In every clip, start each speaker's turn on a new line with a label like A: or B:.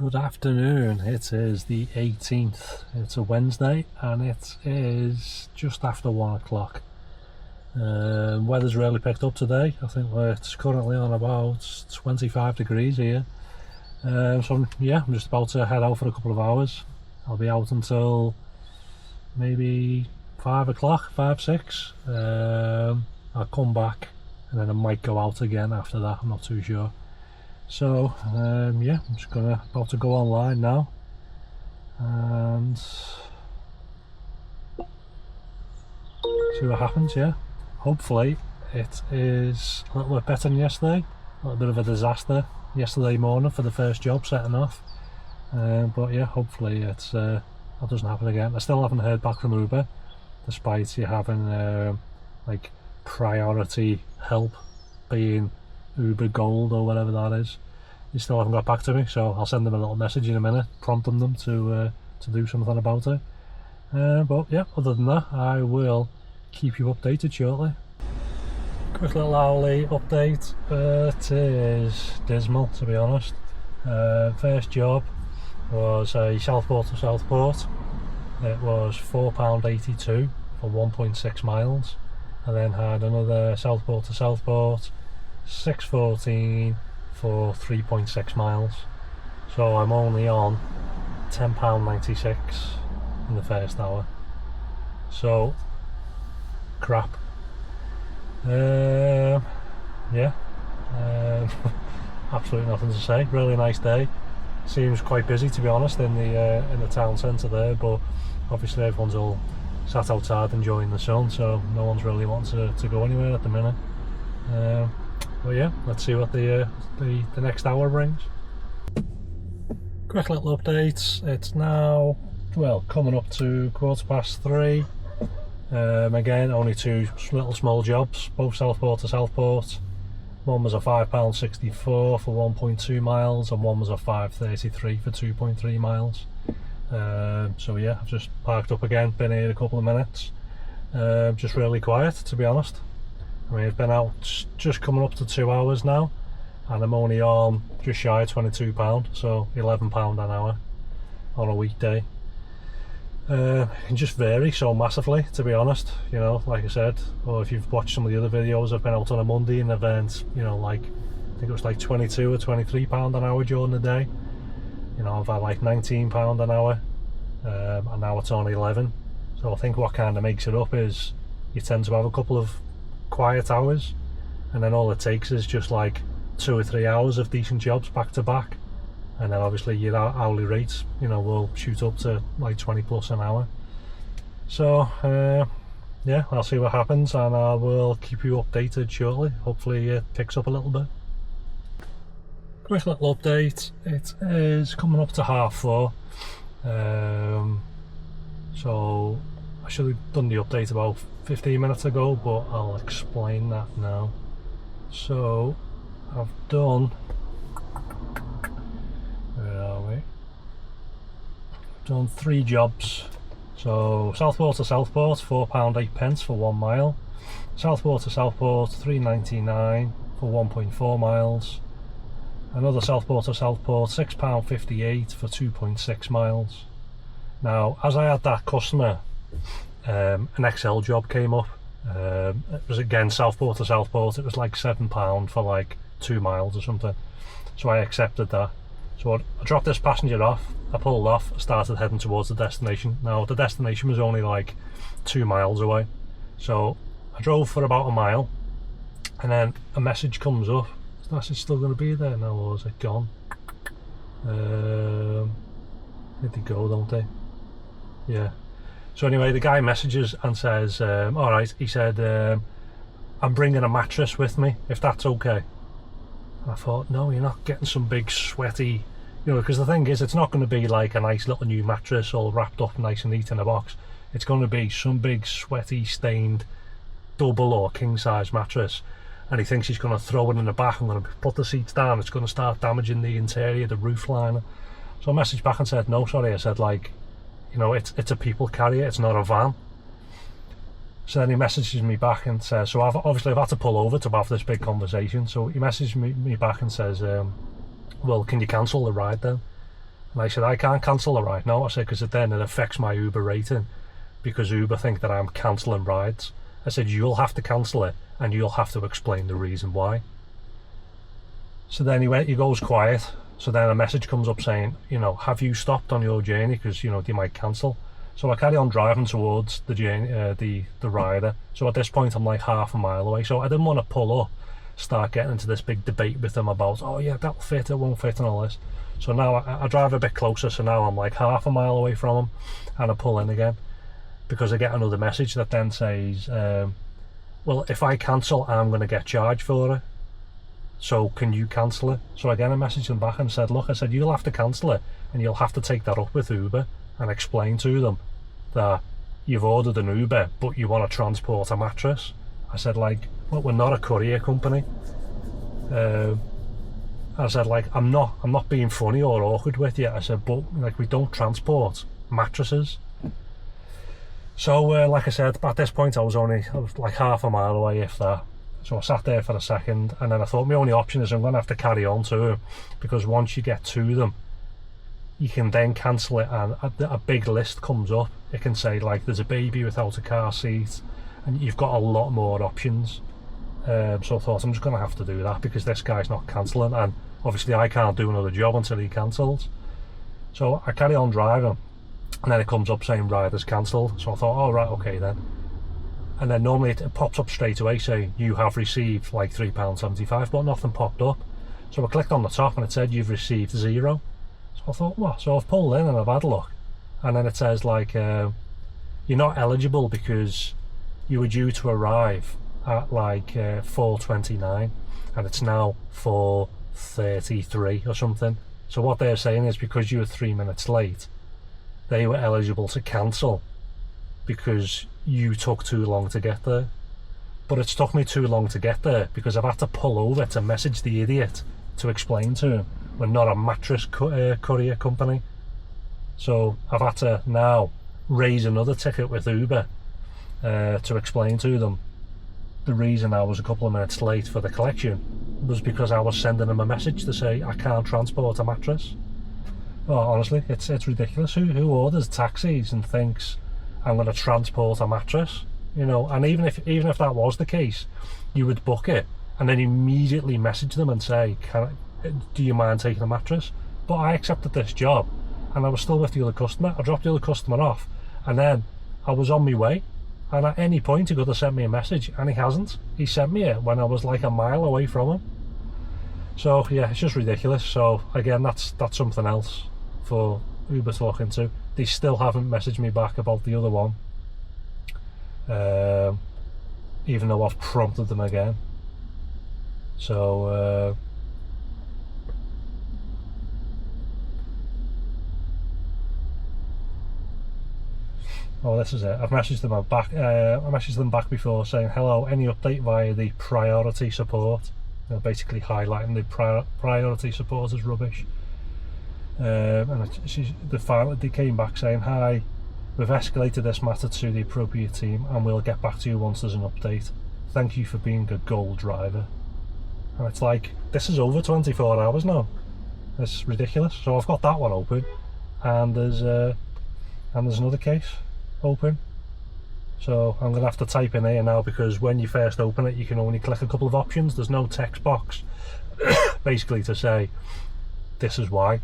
A: Good afternoon, it is the 18th, it's a Wednesday and it is just after 1 o'clock. Weather's really picked up today. I think it's currently on about 25 degrees here. So yeah, I'm just about to head out for a couple of hours. I'll be out until maybe 5 o'clock, 6. I'll come back and then I might go out again after that, I'm not too sure. So yeah, I'm just about to go online now and see what happens. Yeah, hopefully it is a little bit better than yesterday. A little bit of a disaster yesterday morning for the first job setting off, but yeah, hopefully it's that doesn't happen again. I still haven't heard back from Uber, despite you having like priority help being Uber Gold or whatever that is. They still haven't got back to me, so I'll send them a little message in a minute prompting them to do something about it. But yeah, other than that, I will keep you updated shortly. Quick little hourly update. It is dismal, to be honest. First job was a Southport to Southport. It was £4.82 for 1.6 miles, and then had another Southport to Southport, £6.14 for 3.6 miles. So I'm only on £10.96 in the first hour. So crap. Yeah. Absolutely nothing to say. Really nice day. Seems quite busy, to be honest, in the town centre there, but obviously everyone's all sat outside enjoying the sun, so no one's really wanting to go anywhere at the minute. But yeah, let's see what the next hour brings. Quick little updates. It's now, well, coming up to 3:15. Again, only two little small jobs, both Southport to Southport. One was a £5.64 for 1.2 miles, and one was a £5.33 for 2.3 miles. So yeah, I've just parked up again, been here a couple of minutes. Just really quiet, to be honest. I mean, I've been out just coming up to 2 hours now, and I'm only on just shy of £22, so £11 an hour on a weekday. It can just vary so massively, to be honest. You know, like I said, or if you've watched some of the other videos, I've been out on a Monday and I've earned, you know, like, I think it was like £22 or £23 an hour during the day. You know, I've had like £19 an hour, and now it's only 11. So I think what kind of makes it up is you tend to have a couple of quiet hours, and then all it takes is just like 2 or 3 hours of decent jobs back to back, and then obviously your hourly rates, you know, will shoot up to like 20 plus an hour. So yeah, I'll see what happens and I will keep you updated shortly. Hopefully it picks up a little bit. Quick little update. It is coming up to 4:30. So I should have done the update about 15 minutes ago, but I'll explain that now. So I've done, where are we? I've done 3 jobs. So Southport to Southport, £4.08 for 1 mile. Southport to Southport, £3.99 for 1.4 miles. Another Southport to Southport, £6.58 for 2.6 miles. Now, as I had that customer, an XL job came up. It was again Southport to Southport. It was like £7 for like 2 miles or something, so I accepted that. So I dropped this passenger off, I pulled off, started heading towards the destination. Now the destination was only like 2 miles away, so I drove for about a mile and then a message comes up. Is the message still going to be there now, or is it gone? Did they go, don't they? Yeah. So anyway, the guy messages and says, alright, he said, I'm bringing a mattress with me, if that's okay. And I thought, no, you're not getting some big sweaty, you know, because the thing is, it's not going to be like a nice little new mattress all wrapped up nice and neat in a box. It's going to be some big sweaty, stained, double or king size mattress. And he thinks he's going to throw it in the back. I'm going to put the seats down, it's going to start damaging the interior, the roof liner. So I messaged back and said, no, sorry. I said, like, you know, it's a people carrier, it's not a van. So then he messages me back and says, so I've had to pull over to have this big conversation. So he messages me back and says, well, can you cancel the ride then? And I said, I can't cancel the ride. No, I said, because then it affects my Uber rating, because Uber think that I'm cancelling rides. I said, you'll have to cancel it and you'll have to explain the reason why. So then he goes quiet. So then a message comes up saying, you know, have you stopped on your journey, because, you know, you might cancel. So I carry on driving towards the journey, the rider. So at this point I'm like half a mile away. So I didn't want to pull up, start getting into this big debate with them about, oh yeah, that'll fit, it won't fit, and all this. So now I drive a bit closer, so now I'm like half a mile away from him, and I pull in again, because I get another message that then says, well, if I cancel, I'm going to get charged for it, so can you cancel it? So again I messaged them back and said, look, I said, you'll have to cancel it, and you'll have to take that up with Uber and explain to them that you've ordered an Uber but you want to transport a mattress. I said, like, well, we're not a courier company. I said, like, I'm not being funny or awkward with you. I said, but like, we don't transport mattresses. So like I said, at this point I was like half a mile away, if that. So I sat there for a second, and then I thought my only option is I'm going to have to carry on to him, because once you get to them you can then cancel it, and a big list comes up. It can say, like, there's a baby without a car seat, and you've got a lot more options. So I thought, I'm just going to have to do that, because this guy's not cancelling, and obviously I can't do another job until he cancels. So I carry on driving, and then it comes up saying rider's cancelled. So I thought, oh right, okay then. And then normally it pops up straight away saying you have received like £3.75, but nothing popped up. So I clicked on the top and it said you've received £0. So I thought, what? So I've pulled in and I've had a look, and then it says, like, you're not eligible because you were due to arrive at like 4:29 and it's now 4:33 or something. So what they're saying is, because you were 3 minutes late, they were eligible to cancel because you took too long to get there. But it's took me too long to get there because I've had to pull over to message the idiot to explain to him we're not a mattress courier company. So I've had to now raise another ticket with Uber to explain to them the reason I was a couple of minutes late for the collection was because I was sending them a message to say I can't transport a mattress. Oh, honestly, it's ridiculous. Who orders taxis and thinks I'm going to transport a mattress? You know, and even if that was the case, you would book it and then immediately message them and say, do you mind taking a mattress? But I accepted this job and I was still with the other customer. I dropped the other customer off and then I was on my way, and at any point he could have sent me a message, and he hasn't. He sent me it when I was like a mile away from him. So yeah, it's just ridiculous. So again, that's something else for Uber to look into. They still haven't messaged me back about the other one, even though I've prompted them again. So oh, this is it. I've messaged them back. I messaged them back before saying, hello, any update via the priority support? Basically highlighting the priority support as rubbish. And they came back saying, hi, we've escalated this matter to the appropriate team and we'll get back to you once there's an update. Thank you for being a gold driver. And it's like, this is over 24 hours now. It's ridiculous. So I've got that one open, and there's another case open. So I'm going to have to type in here now, because when you first open it you can only click a couple of options. There's no text box basically to say this is why.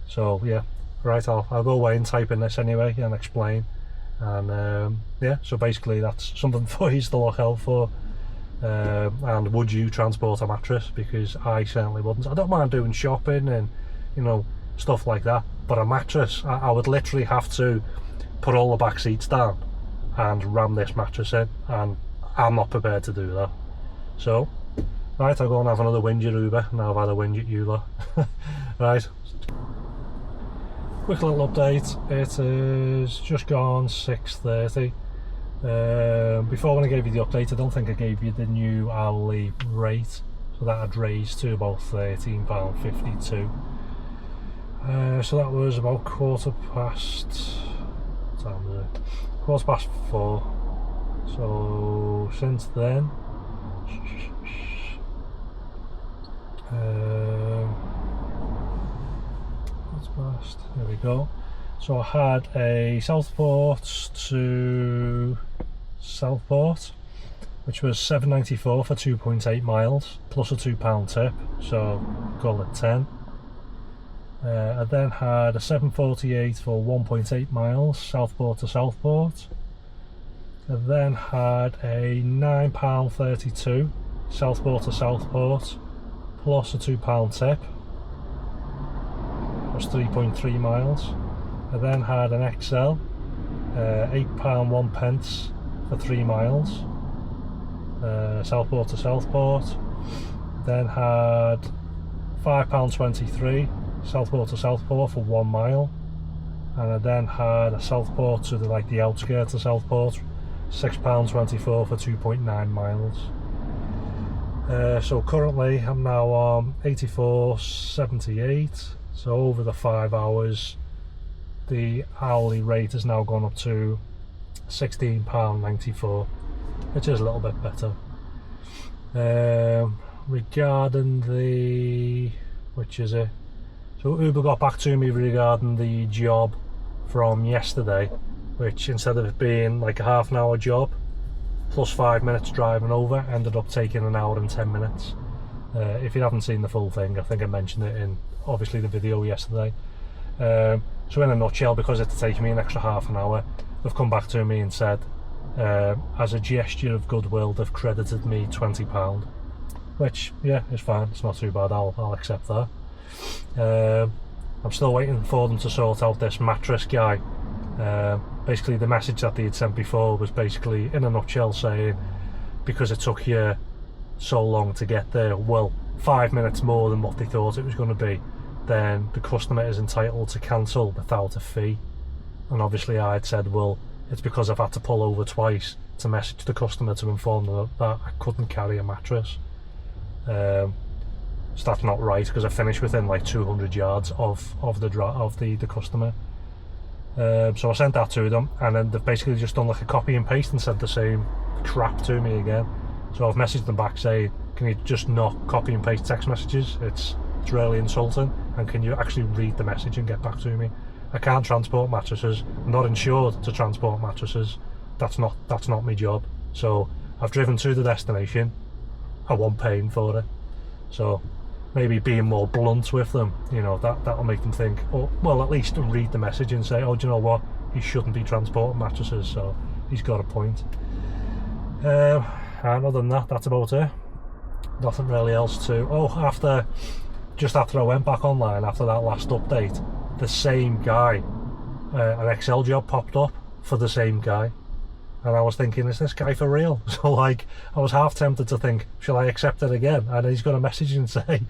A: So yeah, right, I'll go away and type in this anyway and explain. And yeah, so basically that's something for you to look out for. And would you transport a mattress? Because I certainly wouldn't. I don't mind doing shopping and, you know, stuff like that, but a mattress, I would literally have to put all the back seats down and ram this mattress in, and I'm not prepared to do that. So right, I'll go and have another whinge at Uber. Now I've had a whinge at you lot. Right, quick little update. It is just gone 6:30. Before, when I gave you the update, I don't think I gave you the new hourly rate, so that had raised to about £13.52. So that was about quarter past 4. So since then, past. There we go. So I had a Southport to Southport, which was £7.94 for 2.8 miles plus a £2 tip, so call it 10. I then had a 7.48 for 1.8 miles, Southport to Southport. I then had a £9.32 Southport to Southport plus a £2 tip. That was 3.3 miles. I then had an XL, £8.01 for 3 miles, Southport to Southport. Then had £5.23 Southport to Southport for 1 mile, and I then had a Southport to the outskirts of Southport, £6.24 for 2.9 miles. So currently I'm now on 84.78. So over the 5 hours, the hourly rate has now gone up to £16.94, which is a little bit better. Regarding the, which is it? So Uber got back to me regarding the job from yesterday, which instead of it being like a half an hour job plus 5 minutes driving over, ended up taking an hour and 10 minutes. If you haven't seen the full thing, I think I mentioned it in obviously the video yesterday. So in a nutshell, because it's taken me an extra half an hour, they've come back to me and said, as a gesture of goodwill, they've credited me £20, which, yeah, is fine, it's not too bad, I'll accept that. I'm still waiting for them to sort out this mattress guy. Basically the message that they had sent before was basically, in a nutshell, saying because it took you so long to get there, well, 5 minutes more than what they thought it was going to be, then the customer is entitled to cancel without a fee. And obviously I had said, well, it's because I've had to pull over twice to message the customer to inform them that I couldn't carry a mattress. So that's not right, because I finished within like 200 yards of the customer. So I sent that to them, and then they've basically just done like a copy and paste and sent the same crap to me again. So I've messaged them back saying, can you just not copy and paste text messages? It's really insulting, and can you actually read the message and get back to me? I can't transport mattresses. I'm not insured to transport mattresses. That's not my job. So I've driven to the destination. I want paying for it. So maybe being more blunt with them, you know, that'll make them think, oh, well, at least read the message and say, oh, do you know what, he shouldn't be transporting mattresses, so he's got a point. And other than that, that's about it. Nothing really else to... Oh, just after I went back online after that last update, the same guy, an XL job popped up for the same guy, and I was thinking, is this guy for real? So like, I was half tempted to think, shall I accept it again? And he's got a message and say,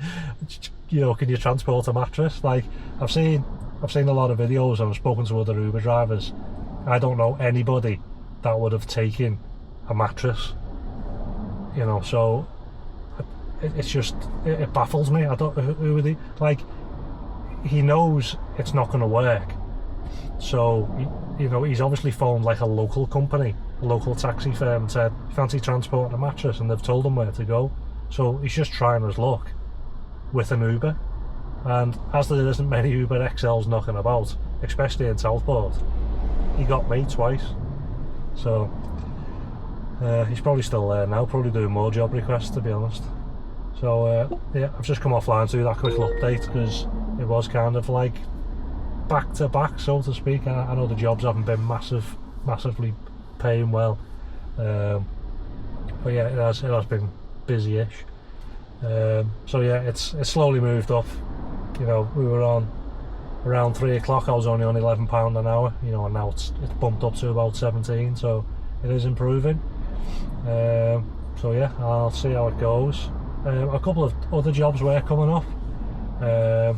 A: you know, can you transport a mattress? Like, I've seen a lot of videos and I've spoken to other Uber drivers. I don't know anybody that would have taken a mattress, you know, so it's just, it baffles me. I don't, who are they, like, he knows it's not going to work, so you know, he's obviously phoned like a local company, a local taxi firm, and said, fancy transporting a mattress, and they've told him where to go. So he's just trying his luck with an Uber, and as there isn't many Uber XLs knocking about, especially in Southport, he got me twice. So he's probably still there now, probably doing more job requests, to be honest. So yeah, I've just come offline to do that quick little update, because it was kind of like back to back, so to speak. I know the jobs haven't been massively paying well, but yeah, it has been busy-ish. So yeah, it's slowly moved up. You know, we were on around 3 o'clock, I was only on £11 an hour, you know, and now it's bumped up to about 17, so it is improving. So yeah, I'll see how it goes. A couple of other jobs were coming up. I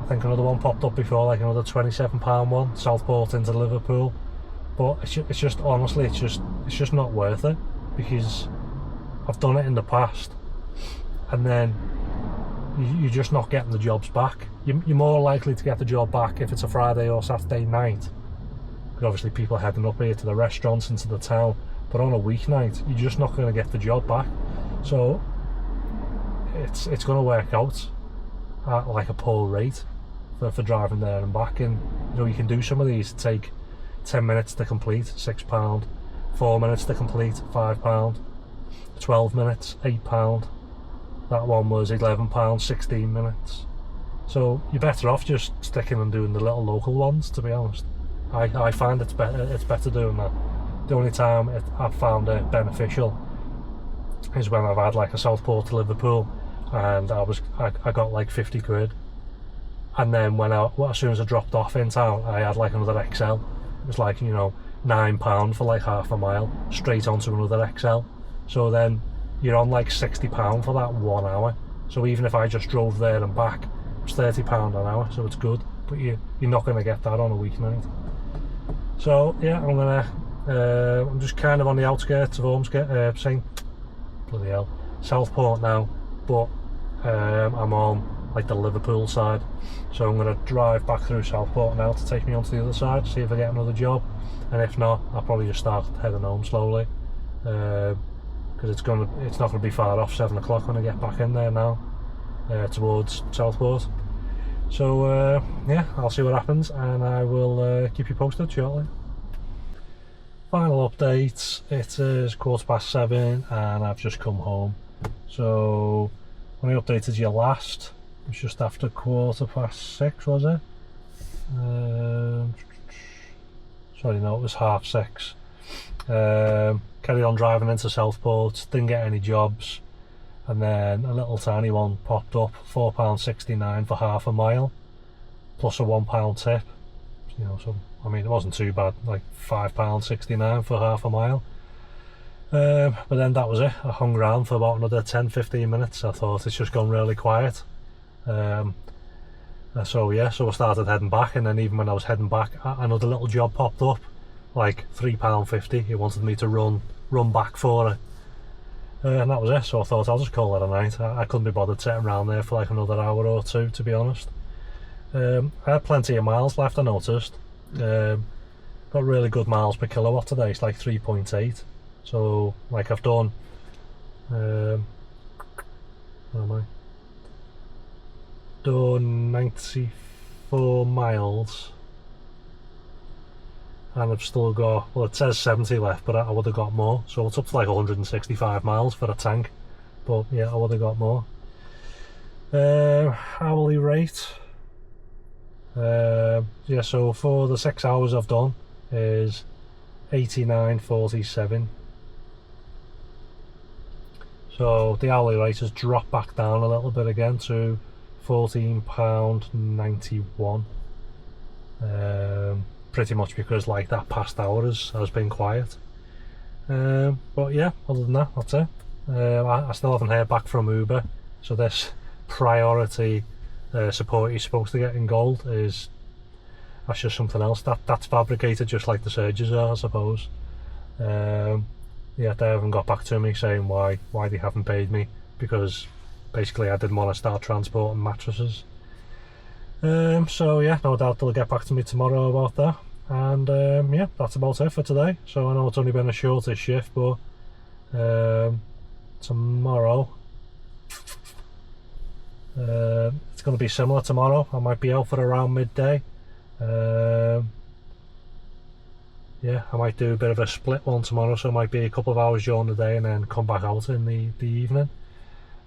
A: think another one popped up before, like another £27 one, Southport into Liverpool. But it's just honestly, it's just not worth it, because I've done it in the past, and then you're just not getting the jobs back. You're more likely to get the job back if it's a Friday or Saturday night, because obviously people are heading up here to the restaurants into the town. But on a weeknight, you're just not going to get the job back. So it's going to work out at like a poor rate. for driving there and back. And you know, you can do some of these take 10 minutes to complete, £6, 4 minutes to complete, £5, 12 minutes, £8. That one was £11, 16 minutes. So you're better off just sticking and doing the little local ones, to be honest. I find it's better doing that. The only time I've found it beneficial is when I've had like a Southport to Liverpool, and I got like 50 quid, and then as soon as I dropped off in town, I had like another XL. It was like, you know, £9 for like half a mile straight onto another XL. So then you're on like £60 for that 1 hour. So even if I just drove there and back, it's £30 an hour, so it's good. But you're not going to get that on a weeknight. So yeah, I'm just kind of on the outskirts of Ormskirk, Southport now, but I'm on like the Liverpool side, so I'm going to drive back through Southport now to take me onto the other side, see if I get another job, and if not, I'll probably just start heading home slowly, because it's not going to be far off 7 o'clock when I get back in there now, towards Southport. So yeah, I'll see what happens, and I will keep you posted shortly. Final update, it is 7:15 and I've just come home. So when I updated you last, it was just after 6:15, was it? Sorry, no, it was 6:30. Carried on driving into Southport, didn't get any jobs, and then a little tiny one popped up, £4.69 for half a mile, plus a £1 tip. You know, so I mean, it wasn't too bad, like £5.69 for half a mile. But then that was it. I hung around for about another 10-15 minutes. I thought it's just gone really quiet. So yeah, so I started heading back, and then even when I was heading back, another little job popped up, like £3.50. He wanted me to run back for it. And that was it. So I thought I'll just call it a night. I couldn't be bothered sitting around there for like another hour or two, to be honest. I had plenty of miles left, I noticed. Got really good miles per kilowatt today. It's like 3.8. So like I've done where am I? Done 94 miles, and I've still got, well, it says 70 left, but I would have got more, so it's up to like 165 miles for a tank. But yeah, I would have got more. Hourly rate, yeah, so for the 6 hours I've done is 89.47. So the hourly rate has dropped back down a little bit again to £14.91. Pretty much because like that past hour has been quiet. But yeah, other than that, that's it. I still haven't heard back from Uber, so this priority support you're supposed to get in gold that's just something else that's fabricated, just like the surges are, I suppose. Yeah, they haven't got back to me saying why they haven't paid me, because basically I didn't want to start transporting mattresses. So yeah, no doubt they'll get back to me tomorrow about that. And yeah, that's about it for today. So I know it's only been a shorter shift, but tomorrow it's going to be similar tomorrow. I might be out for around midday. Yeah, I might do a bit of a split one tomorrow, so it might be a couple of hours during the day and then come back out in the evening.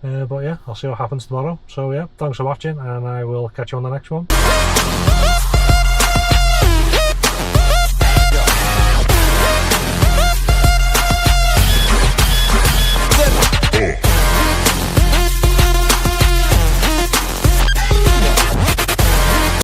A: But yeah, I'll see what happens tomorrow. So yeah, thanks for watching, and I will catch you on the next one.